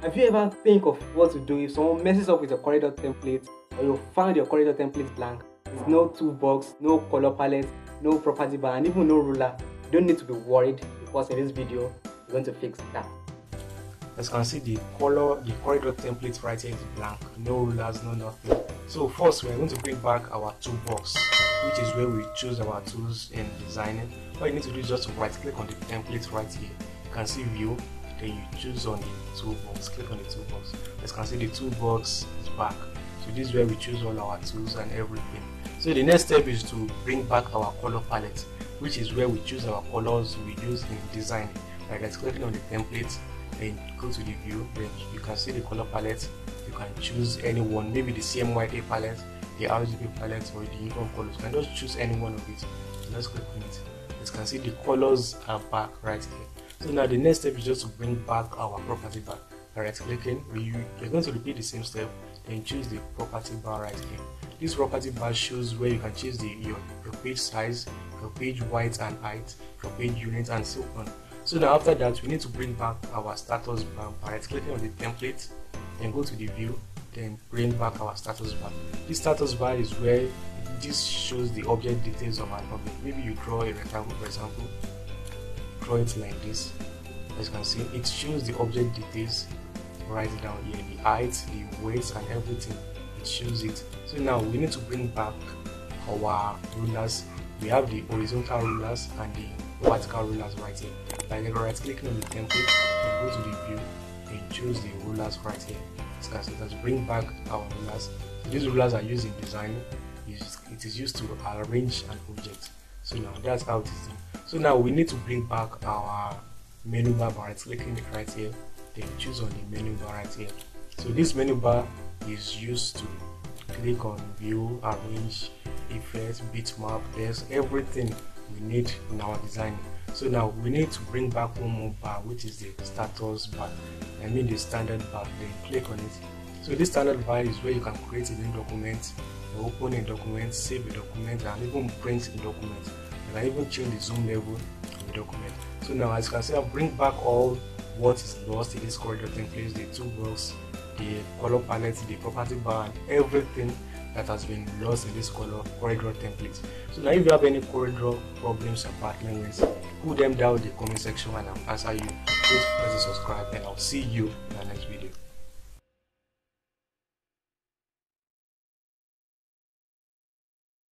Have you ever think of what to do if someone messes up with your Coreldraw template, or you found your Coreldraw template blank? There's no toolbox, no color palette, no property bar, and even no ruler. You don't need to be worried, because in this video we're going to fix that. As you can see, the Coreldraw template right here is blank, no rulers, no nothing. So first we're going to bring back our toolbox, which is where we choose our tools in designing. All you need to do is just right click on the template right here. You can see view, then you choose on the toolbox, click on the toolbox. As you can see, the toolbox is back. So this is where we choose all our tools and everything. So the next step is to bring back our color palette, which is where we choose our colors we use in designing. Like let's clicking on the template, then go to the view, then you can see the color palette. You can choose any one, maybe the CMYK palette, the RGB palette, or the uniform colors. You can just choose any one of it. So let's click on it. As you can see, the colors are back right here. So now the next step is just to bring back our property bar. Right clicking, you're going to repeat the same step, then choose the property bar right here. This property bar shows where you can choose your page size, your page width and height, your page unit, and so on. So now after that, we need to bring back our status bar by right clicking on the template, then go to the view, then bring back our status bar. This status bar is where this shows the object details of an object. Maybe you draw a rectangle, for example, draw it like this. As you can see, it shows the object details right down here, the height, the weight, and everything. It shows it. So now we need to bring back our rulers. We have the horizontal rulers and the vertical rulers right here. By right clicking on the template, then go to the view and choose the rulers right here. As you can see, let's bring back our rulers. So these rulers are used in design. It is used to arrange an object. So now that's how it is done. So now we need to bring back our menu bar by right clicking it right here, then choose on the menu bar right here. So this menu bar is used to click on view, arrange, effects, bitmap, there's everything we need in our design. So now we need to bring back one more bar, which is the status bar. I mean the standard bar. Then click on it. So this standard bar is where you can create a new document, open a document, save a document, and even print a document. You can even change the zoom level of the document. So now as you can see, I'll bring back all what is lost in this Coreldraw template, the toolbox, the color palette, the property bar, and everything that has been lost in this Coreldraw template. So now if you have any Coreldraw problems or partnering with, put them down in the comment section and I'll answer you. Please press the subscribe, and I'll see you in the next video.